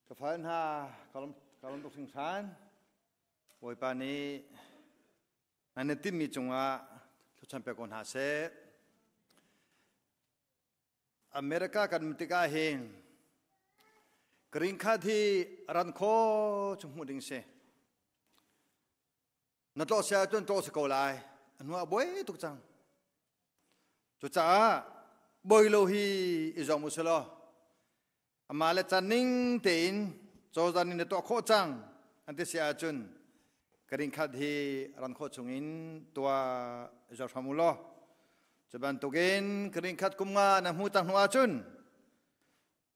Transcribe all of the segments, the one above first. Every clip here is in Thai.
Kefahan kalau untuk singsan, boy pani, nanti mi cunga sampai kon hase. Amerika kan mentika hin, keringkat hi ranko cungmu dingse. Nato saya tu nato sekolah, anu aboy tu cang. Cuca boy lohi izong muselo. Amale caning tein, jodan ini tu aku cang, nanti si ajun, keringkat hi ranko cungin tua izong famulo, coban tugen keringkat kumga namu tang ajun,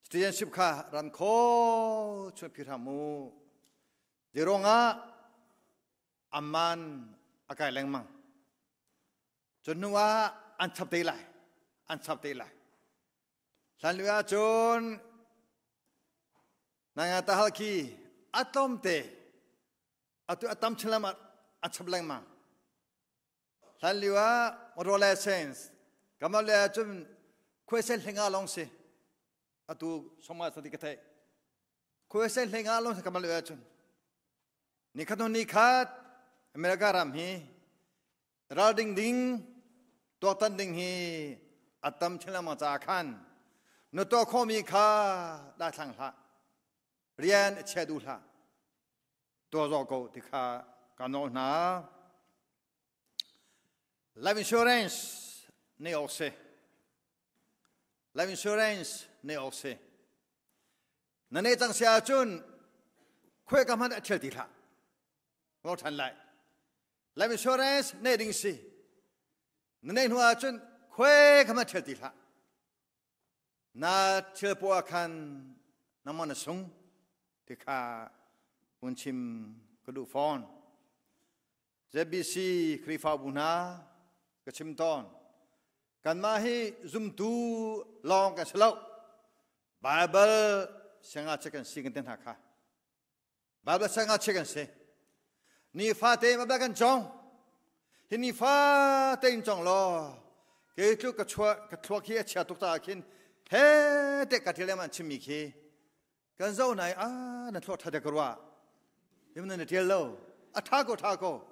setiap sibka ranko cupiramu, jeronga aman akai lengmang, junua ancap telai, lalu ajun nang tahal ki atom te atau atom selamat acablang ma laluwa adolescence kamal le acum kuesel hinga long se atau sama tadi kata kuesel hinga long se kamal le acum nikat Amerika ram hi rading ding totan ding hi atom selamat akan nuto komi ka datang ha Rian cedula, doa kau dikah kanona. Life insurance ne ose, life insurance ne ose. Nane tang siajun, kue kaman cedila, mau tanlai. Life insurance ne dingsi, nane nuajun kue kaman cedila. Na cepuakan nama nasung. Tika uncim kedufon, JBC krifa buna kecimton, kan mahi zoom tu long kan selau, Bible sangat cekan si kenten hakah, Bible sangat cekan si, ni fate mabakan jong, ini fate jong lo, keju ketua kia ciatuk takin, he dek katileman cimiki. Kan zau nai na thot thada karwa yemna ne tel lo athako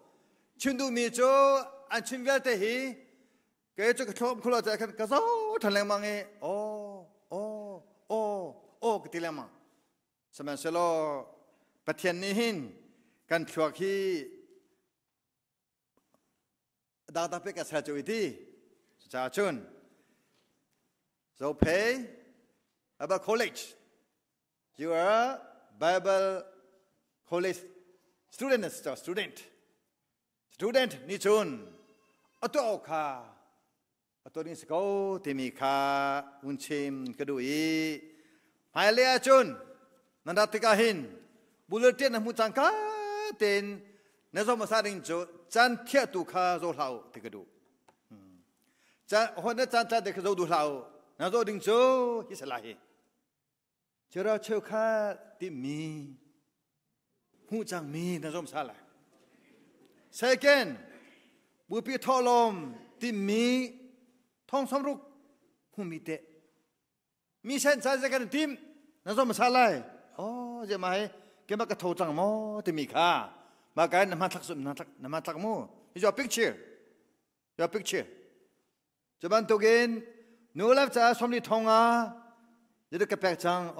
chindu mi cho an chimvel te hi ke cho thom khulo ta kan ka zau thaleng mangi ke tilama saman selo pathian ni hin kan thluak hi da pe ka sa chu ti cha chun so pay about college. You are a Bible college student. Student ni chun. Atau ka. Atau ni sekau temi ka uncim kedui. Hai lea chun. Nanda tikahin. Bulletin namu cangka ten. Nazo masaring jo. Chan tia tu ka zo lau tikadu. Chan hona chan chan dek zo du lau. Nazo ding jo hisalahi. Cara cakap di mi, hujang mi, nazom salah. Second, bupi tolom di mi, tong samruk humite. Mi sen saja kan tim, nazom salah. Oh, jemaah, kita kat hujang mo di mi ka, maka nama tak mo. Is your picture, Coba tugen, nulap saya somni tonga. Jadi kepek cang,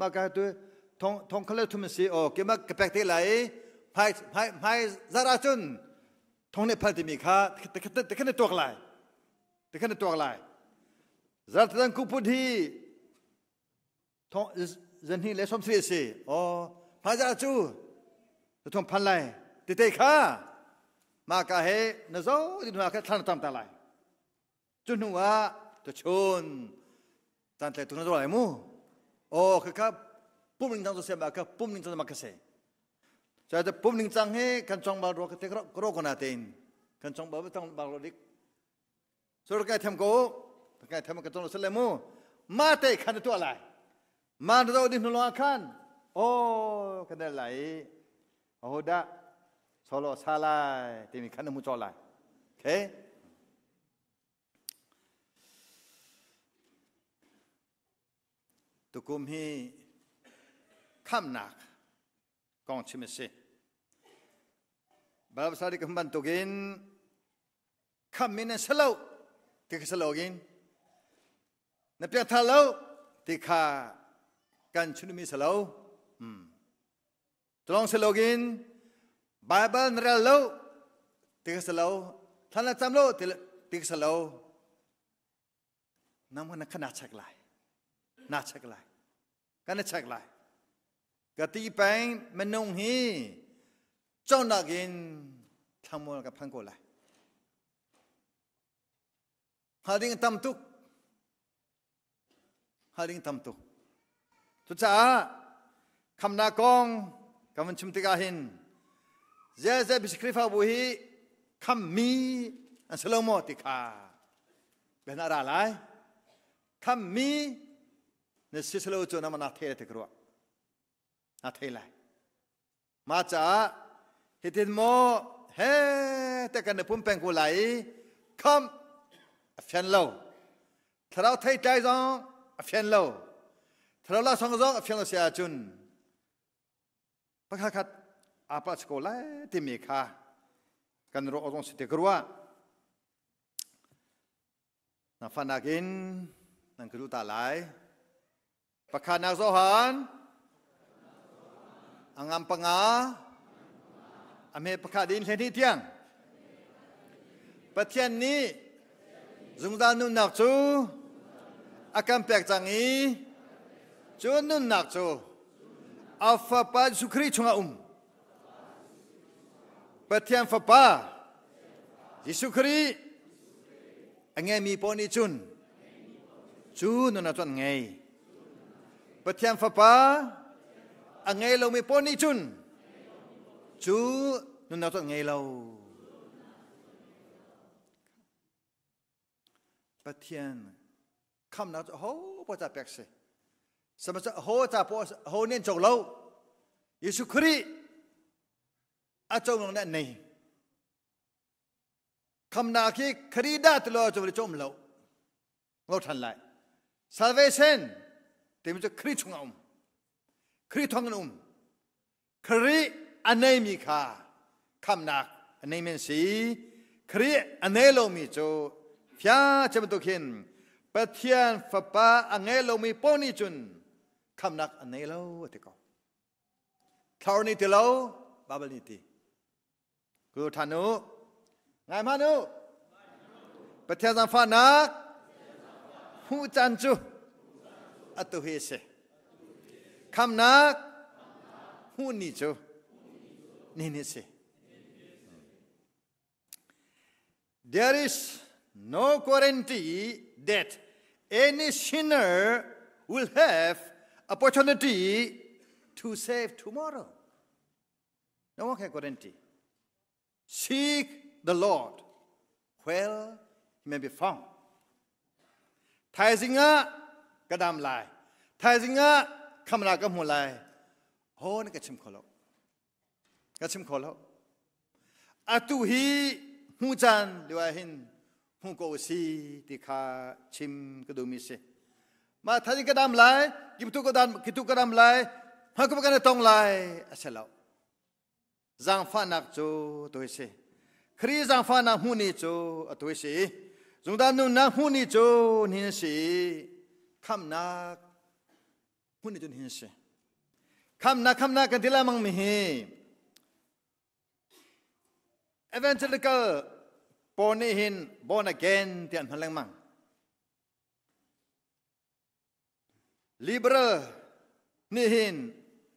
maka tu tong kalau tu mesti, kemak kepek tu lai, hai zaracun, tong ni pal demi kah, tekan tuak lai, zaratan kuput hi, tong jenih lesom sih, hai zaracu, tong pal lai, titik kah, maka he nazo di mana kan tam talai, junua tu cun. Tantai tu nazo lemu, kekap pumling tang tu siapa kekap pumling tang makasih. Jadi pumling tang he kancong baru ketek kerok natin, kancong baru tang baru dik. Surga tem ketemu selemu, mate kan tu alai, mana tu di nulakan, kena lai, dah solo salah, tini kan muncul lai, okay? Tukum hi kham nak kong chimese balap sari kemban togin kham min selo tik selogin na pya thalo tikha kan chunumi selo tolong selogin Bible nrelo tik selo thana chamlo tik selo namun nak kena cek lai nak cek lai kena cek lai kati peng menung hi chong nagin thamol ka phangko lai hading tamtuk tu cha khamna kong kaman chumtikahin ze biskrifa buhi khammi aslomo tikha benara lai khammi ne sislo cho namana the te kro a the lai ma cha hitin mo he te kan pum peng ko lai kham a phian lo thrao thai tai zong a phian lo thrao la song zong a phian lo sia chun pakha khat apa sko lai ti mi kha kan ro ong si te kro na fanagin nang kru ta lai pakha na zo han angam panga ame pakha din hleni tiang pathian ni zungdan nun nak chu akam pek changi chu nun nak chu alpha pa sukri chunga pathian fa pa Yisukri angai mi poni chun chu nun na chon ngai pathian fa pa angai lo mi poni chun chú nun nào chọn ngày lâu bất thiên khăm nào chọn hố bao giờ bẹt se sao mà chọn hố chả bao hố nên trồng lâu Giêsu Christ ở trong lòng này khăm nào khi Christ đã từ lâu cho trong lâu lâu thành lại salvation tìm cho Christ trong ông Christ trong ông Christ anh em mi kha khăm nạc anh em sĩ Christ anh em lo mi cho phía trong tôi khen bất thiên Phật ba anh em lo mi poni chun khăm nạc anh em lo thế co thảo ni thế lo Bible ni thế cứ thằng nó ngài mà nó bất thiên sang pha nạc hu chan chu atu he se khăm nạc hu ni chu There is no guarantee that any sinner will have opportunity to save tomorrow. No one can guarantee. Seek the Lord where he may be found. Thai zinga kadam lai, thai zinga kamla kamu lai. Ho ni kachim kholo. Kachim kholo atu hi hu chan liwa hin hu ko si ti kha chim kadumi se ma thani kadam lai kitu kadam lai ha ko kan tong lai asalo zang fa nak chu to se khri zang fa na hu ni chu to se zungdan nu na hu ni chu ni se kham na hu ni chu ni se kham na kan dila mang mi hi Evangelical born again tian phalang mang liberal ni hin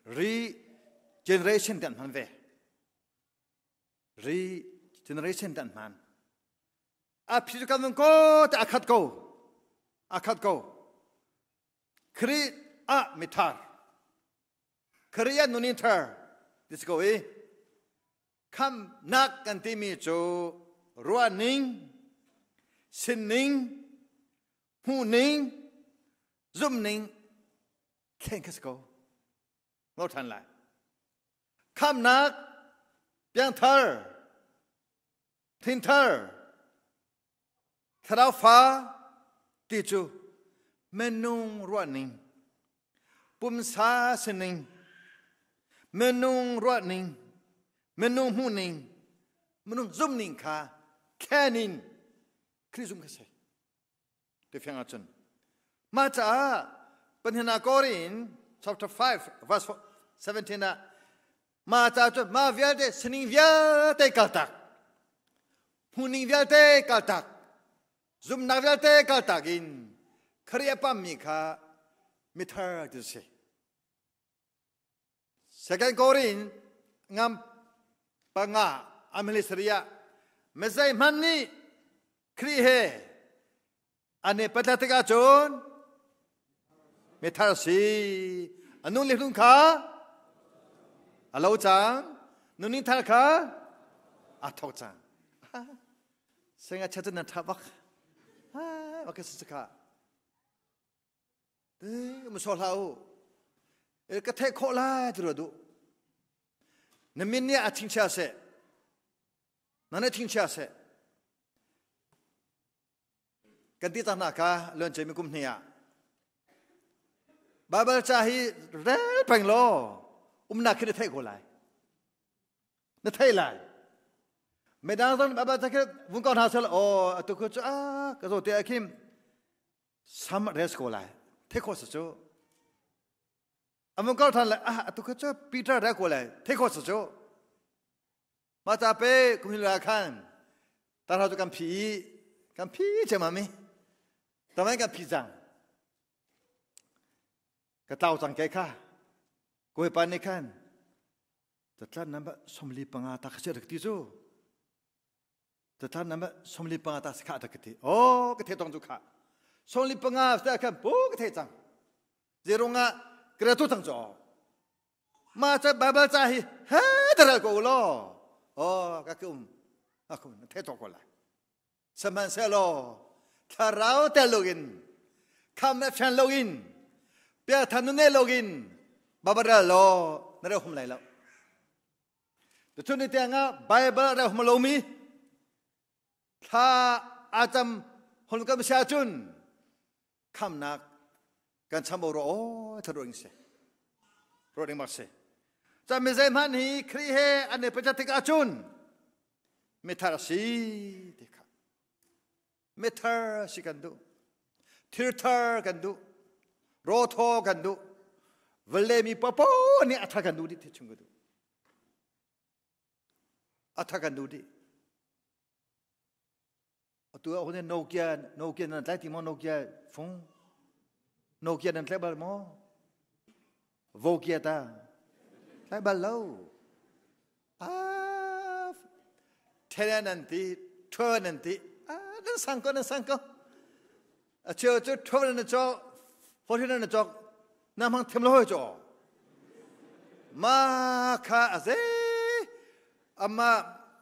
regeneration tian phan ve regeneration tian phan a phisu kan ko ta akhat ko kri a mitar kriya nunin thar this go kham nak kan ti mi chu ruaning sinning huning zumning khen kasko ngau than lại kham nak piang thar thin thar thao pha ti chu menung ruaning pum sa sinning เมนุงรัวนิงเมนุงหูนิงเมนุงซุ่มนิงค่ะแค่นิงคริสซุ่มกษัยเดี๋ยวฟังอาจารย์มาจากปัญหาโคริน chapter 5 verse 17นะมาจากจุดมาเวียดเดสนิงเวียดเตกัลตักหูนิงเวียดเตกัลตักซุ่มนักเวียดเตกัลตักินครียปั๊มมีค่ะมิทาร์ดิเซ Second Korin ngam panga amilisriya mesai manni kri he ane patatika chon metharsi anung le hlung kha alo chang nuni thar kha athok chang senga chatna thabak ha wakasika de musolhauก็เทโคลาตรวดูนั่นมินเนี่ยทิ้งเชาเสนั่นเนี่ยทิ้งเชาเสกันที่ตั้งนักเรื่องเจมิกุมเนี่ยบาเบิลจ่าฮีเร่เพ่งโลนักขึ้นเทโคลานั่นเทลายไม่ได้ตอนบาเบิลจ่าฮีวุ่นก่อนหาเสลโอ้ตุกุจ้าก็โซเตียคิมซัมเรสโคลาเทโคสโจอามันก็ทันเลยตุกเจ้าปีเตอร์ได้กูเลยเทคโคสโจมาจากเป้กุมิลาคันตาเราจะกันผีใช่ไหมมิทำไมกันผีจังก็เต่าจังแก่ข้ากูให้ปานในคันแต่ท่านนั้นแบบสมลีปังอาตาเสียดกิจูแต่ท่านนั้นแบบสมลีปังอาตาสิขาตะกิติโอ้ก็เทตองจุขาสมลีปังอาเสียกันปุ๊กเทจังเจรุงะกระตุ้นทั้งจอมาจากบาบาจ่าฮีเฮ้ยแต่ละกูล้อโอ้ก็คือเทตอกกูละสมันเซลถ้าเราแต่ลูกินคำนั้นฉันลูกินเปียทันนุ่นเนลูกินบาบาระล้อนั่นเราหุ่มไหลแล้วแต่ทุนนี้เตียงอ่ะไบเบิลเราหุ่มลูมีถ้าอาจำหุ่มกับชาจุนคำนักกันชั่วโมงโอ้ทะลุอิงเสรถอิงมาเสจะไม่ใช่มันฮีครีเฮอันนี้เป็นจัติกาจุนเมทาร์สีเด็กเมทาร์สีกันดูทิร์ทาร์กันดูโรโทกันดูเวลเลมีปะปอนี่อัฐกันดูดิที่ชงกันดูอัฐกันดูดิตัวคนนี้โนเกียนั่นแต่ที่มันโนเกียฟงโนเกียนั่นใช่บ้านมั้งโวเกียตาใช่บ้านเราเทเลนันติทัวร์นันตินั่นสังกัดเชื่อทัวร์นั่นจ่อฟอร์ที่นั่นจ่อน้ำมันเต็มเลยจ่อมาข้าเซ่อามา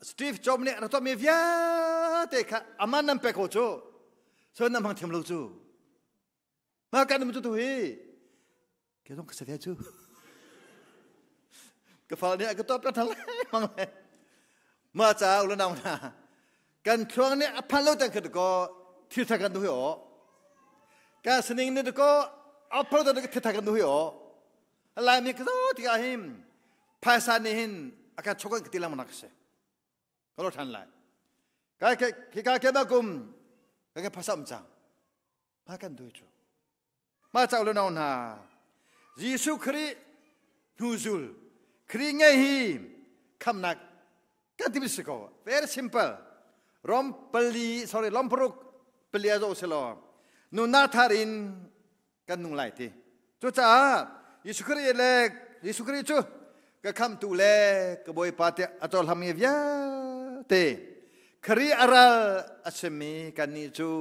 สตีฟจ็อบเนี่ยเราต้องมีวิญญาณแต่ข้าอามานั่งเป็กโคจ่อส่วนน้ำมันเต็มเลยจ่อมากันมันจะตัวเฮ้แกต้องกระเสียจูกระเพาะเนี่ยก็ต้องเป็นทั้งมังเลยมาจากอุลนาวนากันครั้งนี้พันโลตังคือก็ที่ทางกันดูเหรอการสนิงนี่ก็เอาพระตัวนี้ที่ทางกันดูเหรออะไรมีก็ที่อาหิมภาษานี้หินอาการชกกันกิติลามันนักเสก็รถทันเลยการแค่มากุมการภาษามันจังมากันดูจูมาจากอุลนาวนายิสุครินูซุลคริไงฮิคำนักกันที่พิสก็ very simple ลอมปรุกเปลียโจเซลนูนาทารินกันนุ่งไหลทีจุจ้ายิสุคริเล็กยิสุคริจูก็คำตูเล็กก็บอยปาเตอตอลฮามีเวียเตคริอาราอัชมีกันนิจู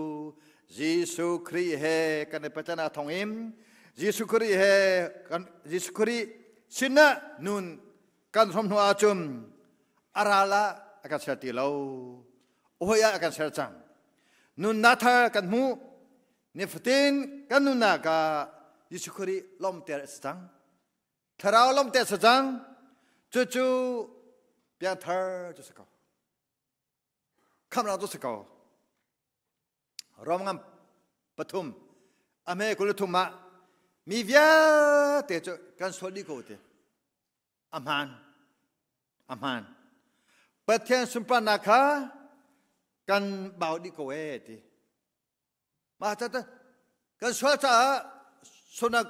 ยิสุคริเฮกันในปัจจนาทองอิมยิสุคริเฮกันยิสุคริชินะนุนกันสมหัวจุมอาราละอาการเสียตีเราโอ้ยอาการเสียจังนุนนาธากันมูนิฟตินกันนุนนากายิสุคริลมเตะสจังทาราวลมเตะสจังจู่ๆเปียงเธอจะสกอคำเราจะสกอรอมงามปฐุมอเมริกุลทุมะมีเวียเตะกันสวดดีกูเตะ อามันประเทศสุปนาคากันบ่าวดีกว่าทีมาจัดกันสวดจ้าสนัก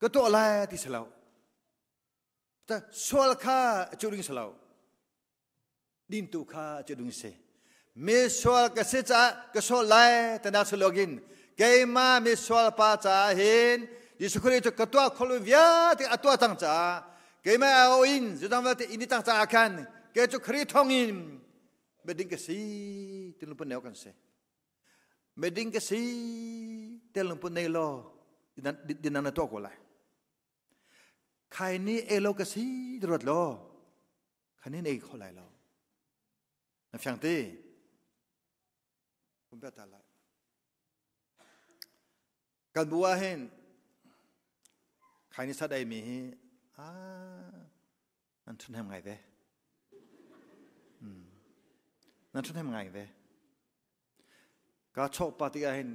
ก็ตัวอะไรที่สลาวแต่สวดข้าจุดิงสลาวดินตุข้าจุดิงเสมีสวดก็เสียจ้าก็สวดไล่แต่น่าสลอกินเกมามีสวดป้าจ้าเห็นยิสุคริตก็ตัวคนวิญญาณที่ตัวตั้งจ้าเกมาเอาอินจุดนั้นว่าที่อินตั้งจ้ากันเกจุคริตทองอินเบดิ้งก็สีที่ลุงปุ่นเนวกันเสเบดิ้งก็สีที่ลุงปุ่นเนลอดินันตัวกูเลยใครนี่เอโลก็สีตรวจลอใครนี่เองเขาเลยลอนับช่างตีผมเป็นอะไรการบัวเห็นใครนี่สัตย์ใดมีนั่นทุนทำไงเว้นั่นทุนทำไงเว้ก็ชอบปฏิกิริยา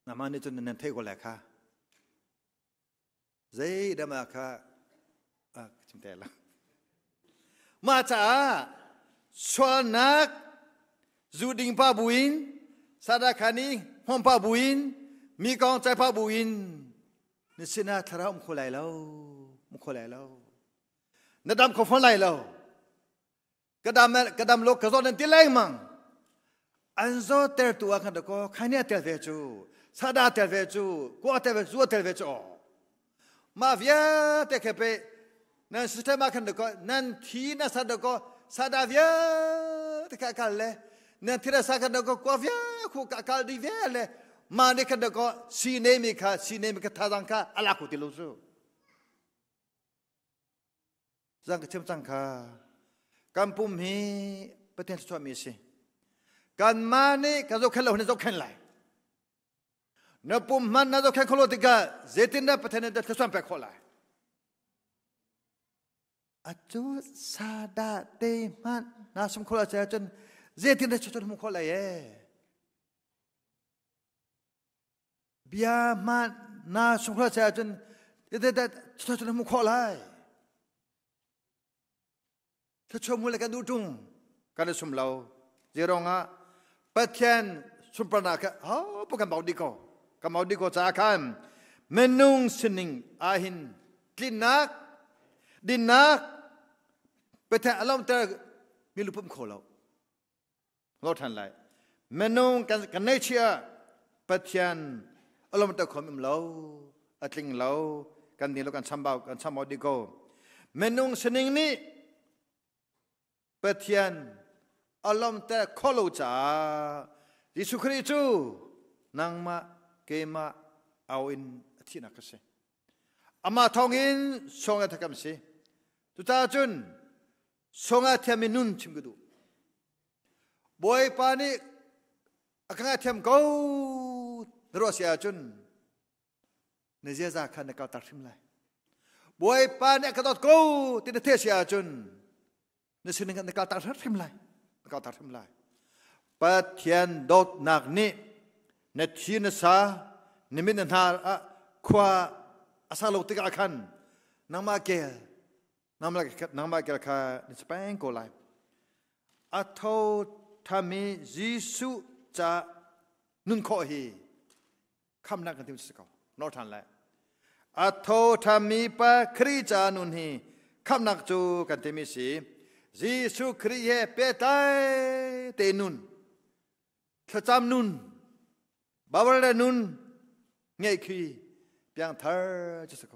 นามันนี่จนนั่นเท่กว่าแหละค่ะเจ๊ดมาค่ะจิมเตล่ะมาจ้าชวนนักจูดิงป้าบุญสาดาขานีห้องป้าบุญมีกองใจป้าบุญนี่สินะทารามุขไหลแล้วมุขไหลแล้วนัดดำขฟันไหลแล้วกระดำโลกกระโดดนั่นตีแรงมั้งอันโซเตอร์ตัวกันตะโกใครเนี่ยเตอร์เวจูสาดาเตอร์เวจูกัวเตอร์เวจูเตอร์เวจูมาเวียเตะเข้าไปนั่นสิสเตมากันตะโกนั่นทีน่ะสาดาโกสาดาเวียเตะกันเลยนั่นทีน่ะสากันตะโกกัวเวียคู่กันดีเวียเลยมาเนี่ยกันตะโกซีเนมิกาท่าดังค่ะอะไรกูติลูซูจังก็เชื่อจังค่ะการปุ่มฮีประเทศสวามีสิการมาเนี่ยก็จะเข้าหัวจะเข้าไหลนับปุ่มมันน่าจะเข้าโลติกาเจตินได้ประเทศนั้นจะสวามไปเข้าไหลอาจูซาดาเตมันน่าสมควรจะจนเจตินได้ชุดมุขเข้าไหลเบียมันน่าสมควรจะจนเจตินได้ชุดมุขเข้าไหลถ้าชมมูลกันดูจุงกันสมเราเจรองะประเทศสุปนาค่ะพวกกันบอกดีก็จะคันเมนุงสนิงอาหินกินนักดินนักประเทศอารมณ์แต่มีลูกปุ่มโคเราทันไรเมนุงกันในเชียประเทศอารมณ์แต่ความอิ่มเราอัดลิงเรากันนี่เรากันซ้ำเบากันซ้ำเอาดีก็เมนุงสนิงนี้ประเทศอารมณ์แต่ขลุ่จ้ายิสุคริจูนางมาเกมาเอาอินที่นักเสอามาทองอินสงฆ์ทักกันเสตุตาจุนสงฆ์เทียมนุนชิมกุดูบอยปานีอักงาเทียมกูรัวเสียจุนเนเจซ่าขันนักตัดทิมเลยบอยปานีอักตัดกูติดเทเสียจุนเนสินักตัดทิมเลยนักตัดทิมเลยประเทศดอดนักนี้ในที่นั้นซะนิมิตนาขวาอาศัยโลกติกาขันนางมาเกลค่ะในสเปนโกไลอัฐโตทามิยิสุจะนุนโคฮีคำนักกันที่มันสกอนอทันแหละอัฐโตทามิปะคริจานุนฮีคำนักจูกันที่มีสียิสุคริเยเปตายเตนุนขจามนุนบาวร์นุนเงยขี้เปียงเธอจะสก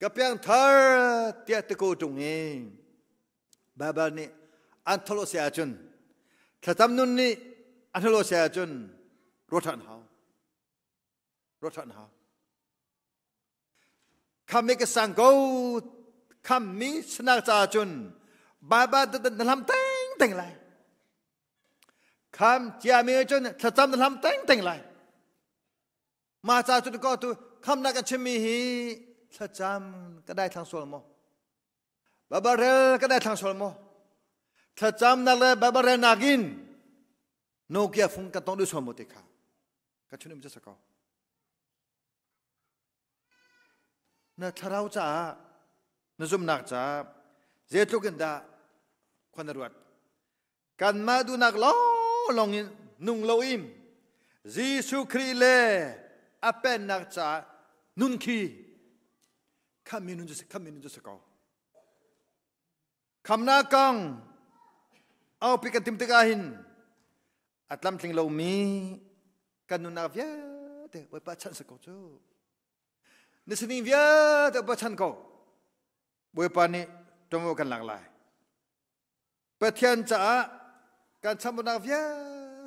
กับเปียงเธอเตี้ยตะโกจงเองบาบานี่อันทโลเสียจุนขจามนุนนี่อันทโลเสียจุนรถทันหาคำมีกสังกูคำมีสนักจ่าจุนบาบาดันลำเต็งเลยคำเจียมีจนถ้าจำนั้นทำเต็งเลยมาจากจุดก็ตัวคำนักชิมีฮีถ้าจำก็ได้ทางส่วนโมบาบาเรลก็ได้ทางส่วนโมถ้าจำนั่นเลยบาบาเรนักินโนเกียฟุงกันต้องดูส่วนโมติค่ะก็ชุนิมจะสกอนั่นถ้าเราจะ นซุมนักจ้าเจตุกันดาคนรวดกันมาดูนักล้อลงนุ่งโลอิมยิสุครีเลอเป็นนักจ้านุนคีคำมินุจุสกอคำนากังเอาไปกันติมตะกาหินอัตลัมทิงโลมีกันนุนาเวียเดี๋ยวไปชันสกอจูนิสนิเวียเดี๋ยวไปชันก็บุยปานี่จงกันหลากหลายเปทียนจ้าการชำนาเวีย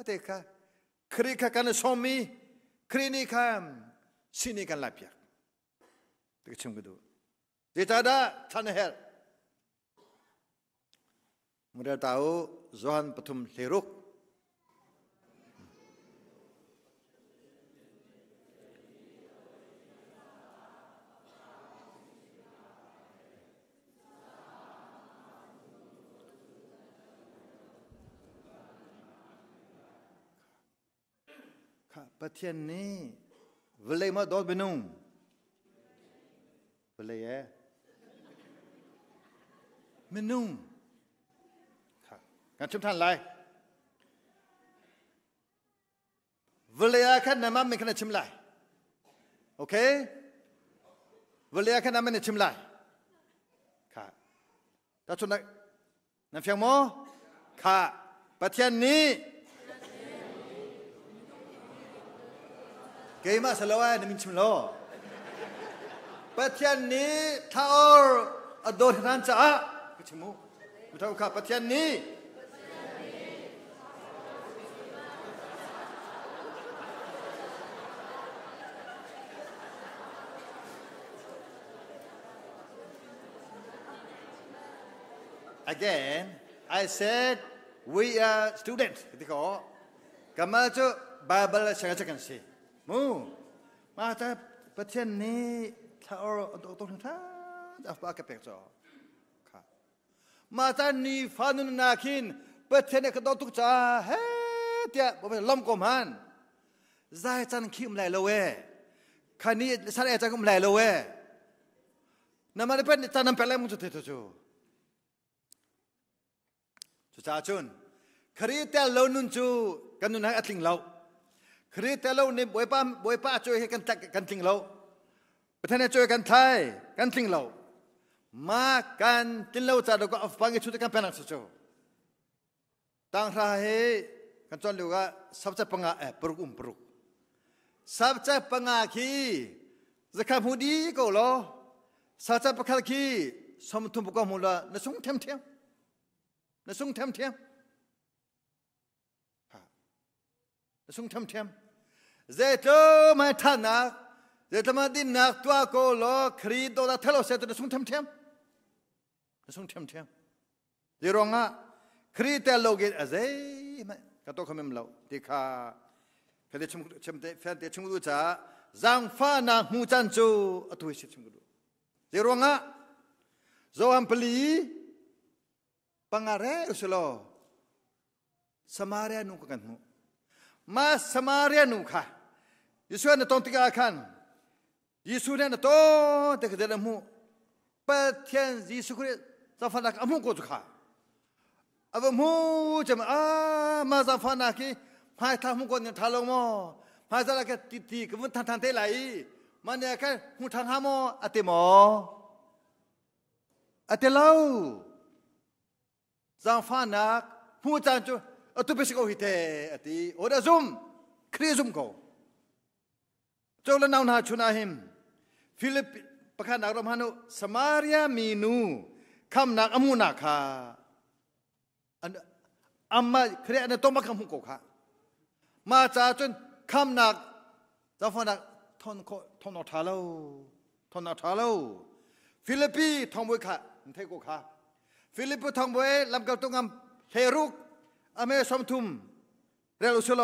เด็กค่ะครีค่ะกันสมีครีนี่ค่ะสินี่กันหลายเพียงเด็กชมกันดูเจตาดาท่านเฮลเมื่อเราจอห์นปฐุมเลรุกประเทศนี้เวลามาดอดเป็นนุ่งเวลาเป็นนุ่งการชุมท่านไรเวลาแค่นั้นมันไม่ขนาดชิมไรโอเคเวลาแค่นั้นมันไม่ชิมไรค่ะถ้าชุดนั้นนั่นเพียงมั้งค่ะประเทศนี้เกี่ยมาสลายนี่มินชิมโลประเทศนี้ถ้าอดทนจ้าก็ชิมูมุทาค่ะประเทศนี้Again, I said we are students. Ketika kemarin Bible cakap sih, mata percaya ni thau untuk thang apa kepekso. Mata ni fanun nakin percaya kedua tu cah, dia bukan lom koman. Zai chan kim lai loe, kani sana chan kim lai loe. Nama ni pen tanam pelai muncul tu. จ้าจุนครีเตลโลนุนจูกันนุนให้อัดลิงเราครีเตลโลนี่บวยป้าช่วยให้กันลิงเราประเทศนี้ช่วยกันไทยกันลิงเรามากันลิงเราจะดูก็อัฟปังชุดกันเป็นอะไรสุดตั้งท่าให้กันจนดูว่าสับจะปังอาปรุกปรุกสับจะปังอาคีจะขับหูดีก็หรอสับจะปังอาคีสมทุนบุกมูลละนสุ่งเทียมนสุ่งเทียมนสุ่งเทียมเจ้าตัวไม่ทันนักเจ้าตัวมาดินนักตัวก็ล้อครีโดดทะเลาะเสียตัวนสุ่งเทียมเดี๋ยวร้องอ่ะครีเตลโลกิอะไรไม่ก็ต้องคำมั่นเราที่ข้าแฟนเดชงดูจ้าจังฟ้านาหูจันจูตัวเสียชงดูเดี๋ยวร้องอ่ะโจฮัมพลีปังอะไรอุสโลสมาเรียนุกันหูมาสมาเรียนุค่ะยิสุเนี่ยต้องติกาขันยิสุเนี่ยต้องติกาเดินหูเปิดเทียนยิสุคริสจะฟังนักอมุกุจุค่ะอาบมูจะมาจะฟังนักที่พายทำมุกุเนี่ยทะลงมอพายจะละแค่ตีกับมันทันเทไหลมันเนี่ยแค่หูทางหามออติมออติเล่าจังฟ้านักผู้จันจูตุบิสโกฮิเตอติโอดาซุมครีซุมโกโจลนาวนาชุนาหิมฟิลิปประคันนักรบฮานุสมาเรียมีนูคำนักอมูนักค่ะอัมมาเครียดในตัวมาคำหุกค่ะมาจากจนคำนักจังฟ้านักทอนอทาโลฟิลิปปีทองบุยค่ะเทโกค่ะฟิลิปทองบวยลำกับตรงงเฮรุกอเมสมทุมเรลุสโล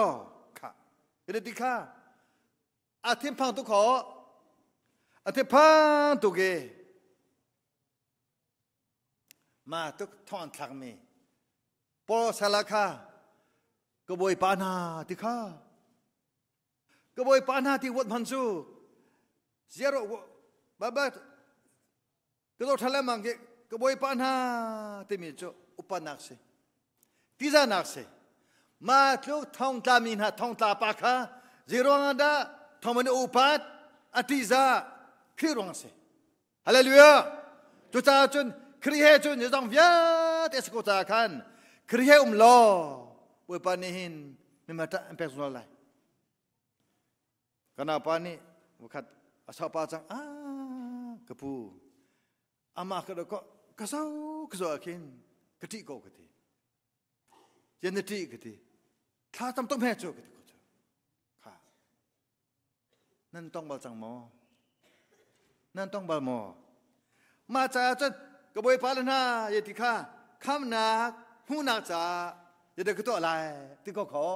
ค่ะเรื่องที่ข้าอาทิตย์พังตุขออาทิตย์พังตุเกมาตุกทอนทักมีปอสาลาคากบวยปานาที่ข้ากบวยปานาที่วัดพันซูเสียรบบา ก็ต้องทะเลมังเกก็บอยปานาเตมิโจอุปนักเสติจานักเสมาทุกท่องตามินหาท่องตาปากฮะเจรวงดาท่องมันอุปัตอติจาคิรวงเสฮาเลลูยาจุดตาจุนครีเฮจุนจะต้องวิญญาณสกุตาคันครีเฮลอบอยปานิหินไม่มาตั้งเป็นส่วนอะไรkarena apa ni wakat asal pacang kepu amah kada kok kasau akin ketik kau ketik jen ketik ketik kha tam tom he cho ketik ko kha nan tong bal chang mo nan tong bal mo ma cha chen ka boi pa lana ye ti kha kham na hu na cha ye de ko lai ti ko kho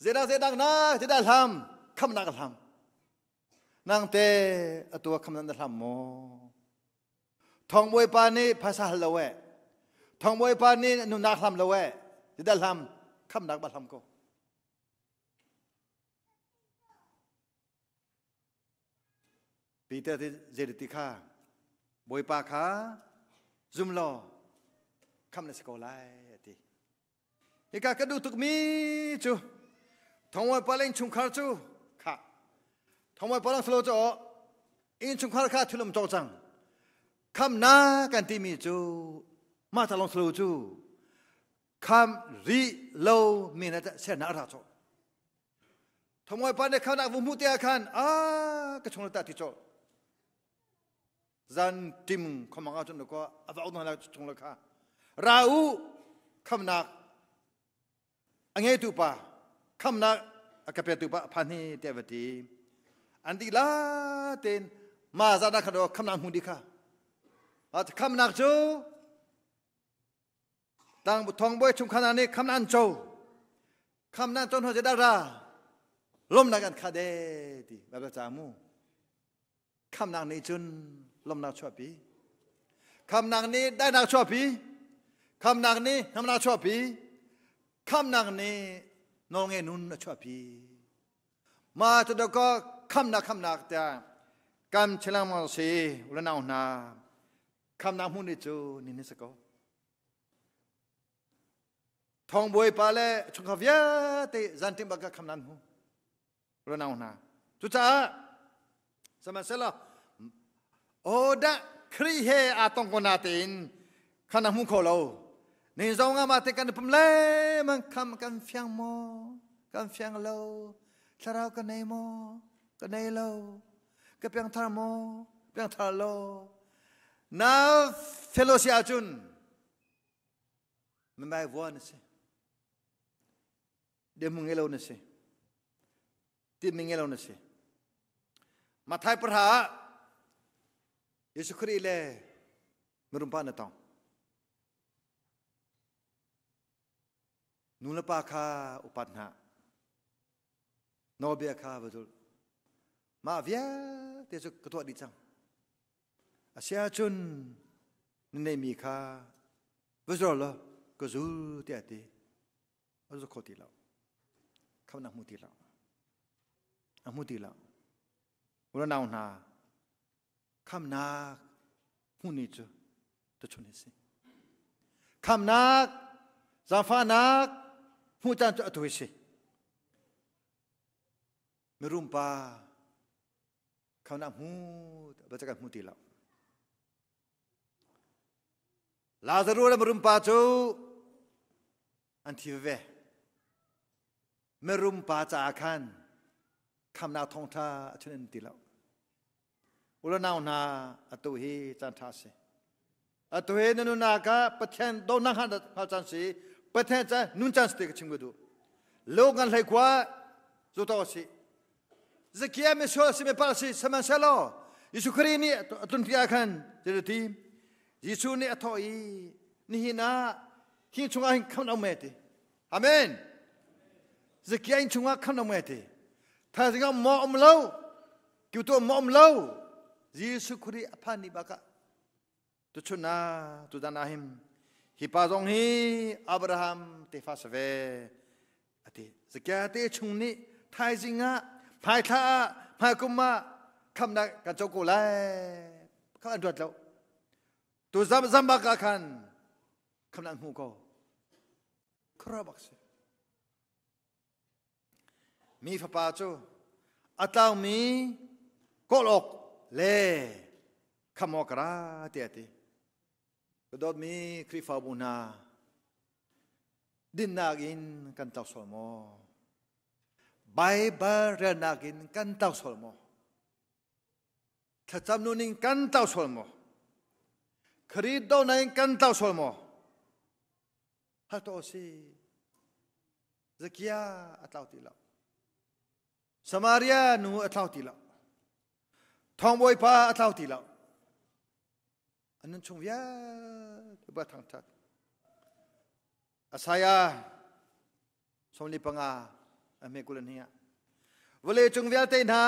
zeda na zeda lamคำนักทำนางเตอตัวคำนั้นทำโมทองบวยปานีภาษาละเวทองบวยปานีนุนักทำละเวจะได้ทำคำนักมาทำก็ปีเตอร์ที่เจริติข้าบวยปาขาซุ่มรอคำนั้นสกอไลที่อีกากระดูตุกมีจูทองบวยปาเล่งชุมคาร์จูค่ะทำไมพลังสโลจ่ออินชุงคาร์คาทุลมจ่อจังคำนากันที่มีจูมาตลอดสโลจูคำรีโลมีนะจะเสนาราจ่อทำไมปานในคำนักวุ้มุติอาคันกระชงตาที่จ่อจันทิมขมังอาจนก็อาวุธนั่นแหละชงเลยค่ะราอูคำนักอังเงตุปาคำนักอากาศเปลี่ยนตัวพันธุ์เทวดีอันที่ลาเต้นมาจากนักขัดคำนางหุ่นดีค่ะอาจคำนางโจต่างบุตรทองบอยชุมขนาดนี้คำนางโจคำนางโจนหัวใจดาราล้มนักกันคาเดดีแบบจามูคำนางนี้จุนล้มนักชอบปีคำนางนี้ได้นักชอบปีคำนางนี้ทำนักชอบปีคำนางนี้น้องเอ็นุนชอบพี่มาจุดก็คำนักแต่กำเชลังมาสีอุลนาอุนาคำนักหุ่นดิจูนี่นิสก็ทองบวยปาเล่ชงขวิยเตจันทิมบักคำนักหุ่นอุลนาอุนาจุดจ้าสมัยเสร็จแล้วโอ้ดะครีเฮอาตงกนาตินคำนักหุ่นโคโลนี่จงอามาเตกันปุ่มเล่มันคำกันเฟียงโมกันเฟียงโลชาเรากันในโมกันในโลกันเพียงทาโมเพียงทาโลน้าเฟโลเซียจุนมันไม่วัวนี่สิเดี๋ยวมึงเอโลนี่สิที่มึงเอโลนี่สิมาไทยประหาเยซูคริสต์เลยมรุมปานตองนูนปาคาอุปัฏฐาโนเบียคาบดุลมาเวียเตจุกตัวดิจังอาเซียจุนนมีคาวิจารณ์ก็จูเตียตีอาจุโคติลาเขาหนักมุติลามุติลาวันนั้นนาคำนักหุ่นนิจูตัวชนิดสิคำนักจำฟ้านักหูจันจะตัวสิไม่รุมปาเขาหนักหูบัจกันหูตีแล้วลาซารูและไม่รุมปาจูอันที่เวไม่รุมปาจากขันคำนาทองท่าชนิดตีแล้วอุลนาวนาอตุฮีจันทาสิอตุฮีนันนากาปะเทนโดนักหันหาจันสีปะเทนจะนุนจันสติกชิงกุดูโลกันเลยกว่าจุดต่อสิสกี้ไม่ชัวร์สิไม่พาสิสมัยเช้ายิสุครีนี่ตุนที่อาคันเจริญทียิสุนี่อัตโอีนี่หินะหินชงอาหินคำนำเมติอาเมนสกี้หินชงอาคำนำเมติถ้าสิ่งมอมเล่าคิวตัวมอมเล่ายิสุครีอภันนิบากะตุชนาตุดานาหิมฮิปาจงฮีอับราฮัมเตฟาสเวอติสกี้เตชงนี่ไทยสิงะภายท่าภายกุมมาคำนักกันเจ้ากูไลเขาอันตรวจแล้ว ตัวจำบักขันคำนั้นหูก็คราบักเสมีฟ้าป่าจูอัตาวมีกอลอกเล่ขมอกราเตียตีก็ดอดมีคริฟาบุนาดินนากินกันเต้าสลโมไบเบิลเรนากินกันเต้าสลโมถ้าจำนูนิงกันเต้าสลโมคริดโดนัยกันเต้าสลโมฮัตโตซีสกิยาอัตลาวติลาสมารียานูอัตลาวติลาทองบอยพาอัตลาวติลาอันนั้นชงยาที่บ้านทางทัดอาศัยสมนิปังอาอเมกุลเนียวันเลยจงวิอาเตนะ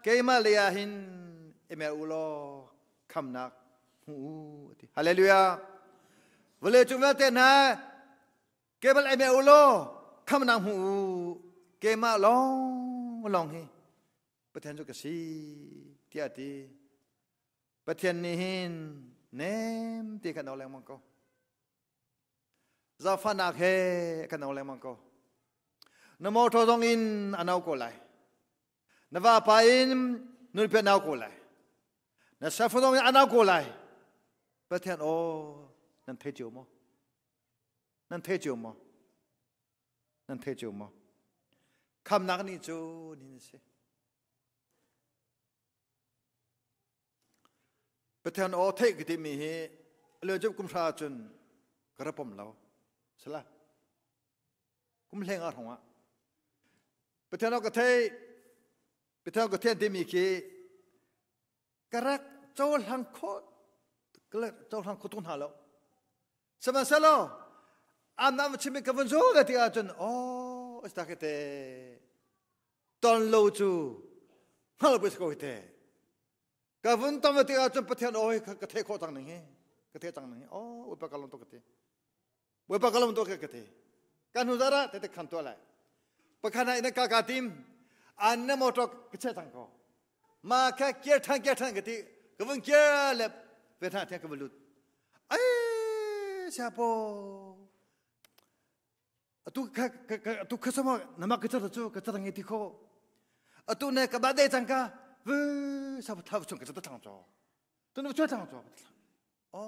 เกมาเลียหินเอเมอุโลคำนักฮูฮาเลลูยาวันเลยจงวิอาเตนะเกมาเอเมอุโลคำนักฮูเกมาลองเฮประเทศจุกสีที่อาทิประเทศนี้หินเนมที่กันเอาแรงมังก็จะฟันนักเฮกันเอาแรงมังก็นโมทรงอินอันเอาโกไลนว่าไปนุนเป็นเอาโกไลนเสฟตรงอันเอาโกไลประเทศโอนั่นเทจิโอมนั่นเทจิโอมนั่นเทจิโอมคำนักนี่จูนี่สิประเทศโอเทกที่มีเลือดจุกุมชาจนกระผมเราสละกุมเล่งอาถงะประเทศเราก็เทประเทศเราก็เทที่มีกี่กระโจลหังโคกระโจลหังโคตุนหาเราสมัยเสร็จอันนั้นชิมิกับวันโจกันที่อาจารย์โอ้สตาร์เตตอนโลจูฮัลโหลไปสกุลเตกับวันตอนที่อาจารย์ประเทศโอ้ยกระเทโคตังหนึ่งเฮกระเทตังหนึ่งโอ้อุปการลตัวกระเทอุปการลตัวกระเทการหุดาระเตะขันตัวอะไรประคันในกากาติมอันนั้นมอตกเชื่อทางเขามาแค่เกียร์ทางกันที่ก็วันเกียร์เล็บเวทนาที่ก็บรรลุเอ้เสียปอตุกสมานมากิจตัวกิจทางที่เขาตุเนี่ยกับบ้านเดจังกาเว้ยสับท้าชงกิจตัวทางจ้อตุเนี่ยช่วยทางจ้ออ๋อ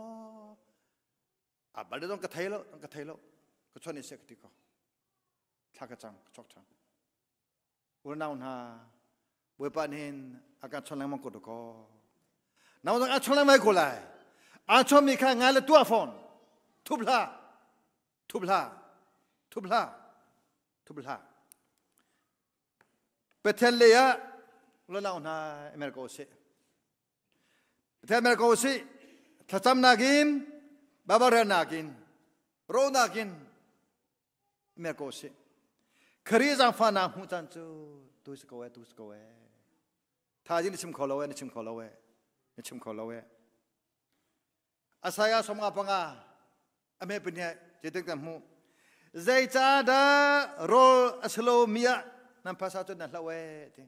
บ้านเดต้องกระเทยแล้วก็ชวนนี่เสียกิจเขาทักจังชกจังวันนั้นฮะวันปันหินอาการชนแรงมังกรก็น้าต้องอาชนแรงไม่กูเลยอาชนมีแค่งานเลยตัวฟอนทุบลาประเทศเลยอะวันนั้นฮะอเมริกาสิประเทศอเมริกาสิถ้าจำนักินบาบาเรนักินโรนักินอเมริกาสิคริสต์ฟันนาหูจันจูตุสโกเวท่าจินชิมขอลเวอาศัยสมงาปังอาอเมเป็นเนี่ยจะตึงกันหูใจจ้าดาโรอสโลมียนั่นภาษาจุดนั่นละเวที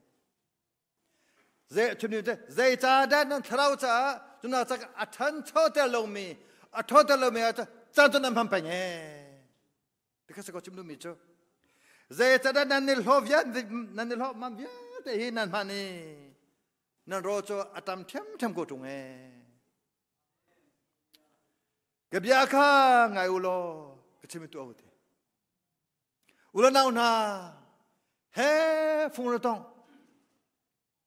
ใจชุดนี้ใจจ้าดานั่นทราวจ้าจุดนั้นจะอัฐันโทเตลงมีอัฐันเตลงมีจะจ้าจุดนั้นพันไปเนี่ยที่เขาสกอชิมดูมีจ้าใจจ้าดานั่นนิลฮอฟยันนั่นนิลฮอฟมันยันแต่หินนั่นมันนี่นั่นโรจ้าอัตมเทมกูตรงกับยาข้าไงอุโลก็ชิมตัวอุติอุโลน่าอุนาเฮ้ฟงระตอง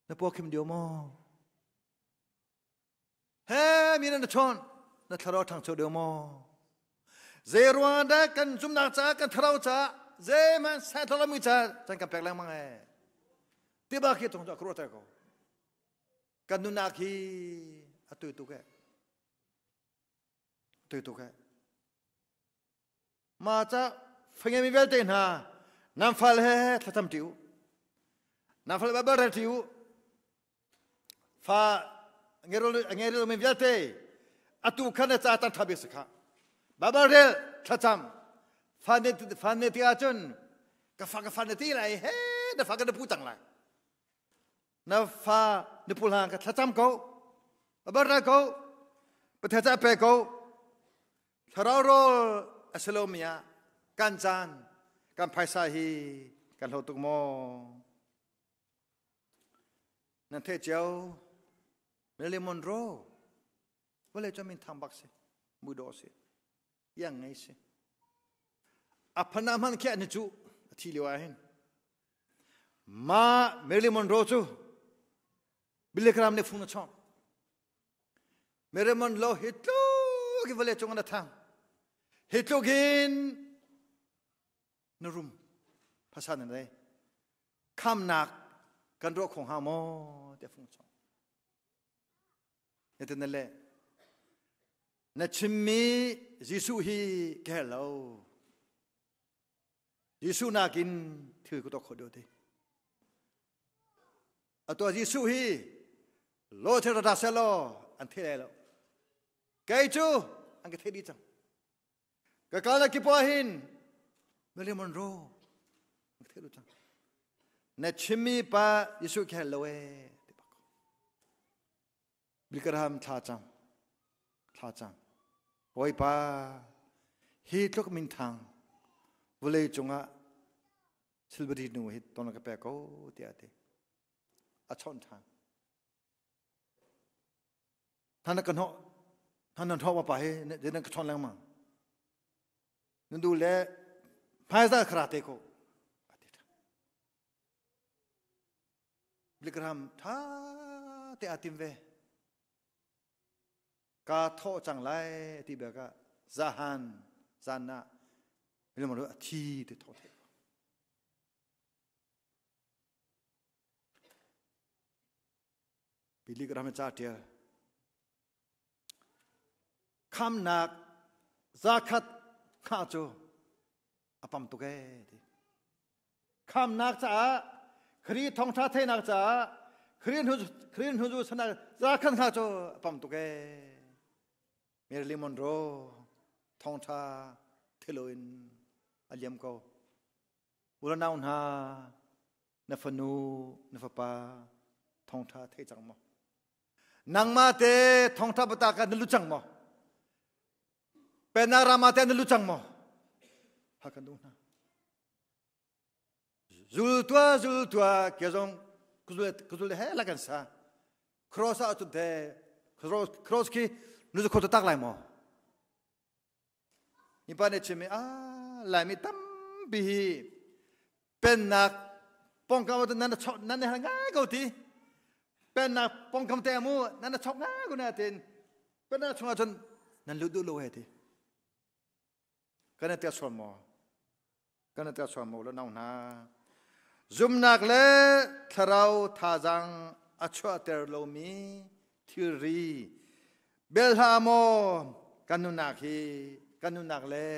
นับพวกคิมเดียวมั้งเฮ้มีนั่นชนนับทาราวทางโชเดียวมั้งเจรวันได้กันจุ่มนักจ้ากันทาราวจ้าเจมันใส่ทรมิจ้าจังกับแปลงมั้งที่บ้าคิดตรงจากครัวเตะก็กันนุนักฮีตุยตุกมาจากฟังยังมีเวลเตนะน้ำฟัลเฮทัตมติวน้ำฟัลแบบเรติวฟ้าเงี้ยรู้มีเวลเตอตุขันจะตัดทับสิค่ะแบบเรทัตมฟันเนติอาจุนกับฟันเนติไรเฮ้เดฟังกันพูดจังไรน้ำฟ้าเนพูดหางกับทัตมเขาแบบเรเขาป ประเทศเปโกทารารอัสโลเมียกันจานกันไพซาฮีกันโลตุกโมนั่นเทเจ้าเมลิมอนโรว่าเลยจะมีทำบักสิมุดอสิยังไงสิอัพนามันแค่นิจูที่เลี้ยวเห็นมาเมลิมอนโรจูบิลเลกรามเนฟุนช่องเมลิมอนโลฮิตโลกิวเลจงอันทังฮิตโลกินนรุมภาษาหนึ่งเลยคำหนักกันโรคของฮาโมเดฟุนช่องเนี่ยนั่นแหละนัชมียิสุฮีแก่เรายิสุนักินถือกุตกขดดีตัวยิสุฮีโลเทระดัสเซโลอันเทเลโลไกจูอันก็เทดีจังก็การละกิปวาหินเมลิมอนโรอันเทดูจังนัชมีปะยิสุแก่เราบิลกระทำท่าจังโอยป้าฮีทลูกมินทางวันเลยจงอ่ะสิลบดีนูฮิตตอนนั้นก็แปลก็เดียดอาชอนทางท่านนักกันเหาะท่านนันทว่าไปเดี๋ยวนั้นก็ชอนแรงมั้งนั่นดูแลพายซาคราเตโกบิลกระทำท่าเตอติมเวกาโทจังไรที่แบบก็ซาฮันซานะเรื่องมันรู้ที่ที่โทษบิลิกรามิจ่าเดียคำนักzakat ข้าโจอปัมตุเกดิคำนักจ้าครีทองชาเทนักจ้าครีนหุจูสนักzakat ข้าโจอปัมตุเกเมริลิมอนโรทองชาเทโลอินอัลยมโกบุรณาอุนฮานฟนูนฟปาทองชาเทจังมอนางมาเตทองชาปตากันนลุจังมอเป็นนารามาเตนลุจังมอฮักันดูนะจูลตัวเกี่ยงกุลเฮลักันซาครอสอาตุเดครอสกีนู้จะโคตรตักไล่หมอนี่ปานเอชมีไล่มีตั้มบีเป็นนักป้องกันว่านั่นชอบนั่นเนี่ยง่ายกว่าที่เป็นนักป้องกันแต่มูนั่นชอบง่ายกว่านั่นเองเป็นนักชงจนนั่นลุดูโลเหตุกันเนี่ยเตียสวมหมอกันเนี่ยเตียสวมหมอแล้วน้องนาจุ่มนักเล่ทาราวท่าจังอัชวาเตอร์โลมีทิรีเบลฮาโมกันนุนักฮีกันนุนักเล่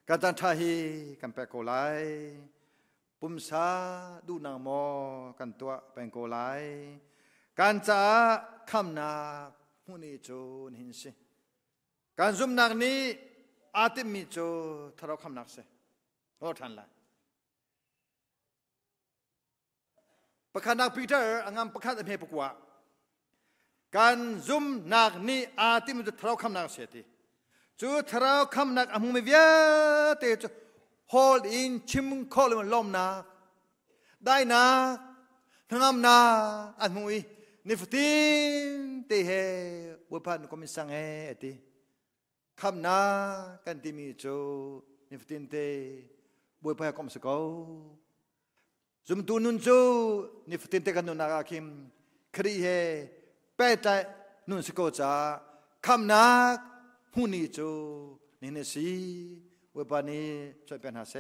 กันจันทาฮีกันเปโกไลปุมซาดูนางโมกันตัวเป็นโกไลกันจ้าคำนักมุนีโจนหินสิกันซุมนักนี้อาติมิโจทาราวคำนักเสโอ้ทันละประคันนักปีเตอร์อังกฤษประคันอเมริกว่าการซุมนักนี้อาติมิโจทาราวคำนักเสตีจูทาราวคำนักอามุมิเวียเตจฮอลอินชิมคอลมันล้มนักได้นักทั้งนักอันมุยนิฟตินเตเฮบุพันก็มิสังเฮติคำนักกันที่มีโจนิฟตินเตบุพันก็มิสกอซุมตูนุนโจนิฟตินเตกันนุนักอาคิมครีเฮเปตนุนสกอจาคำนักหุนีโจนิเนซีเวปานีช่วยเป็นหาเส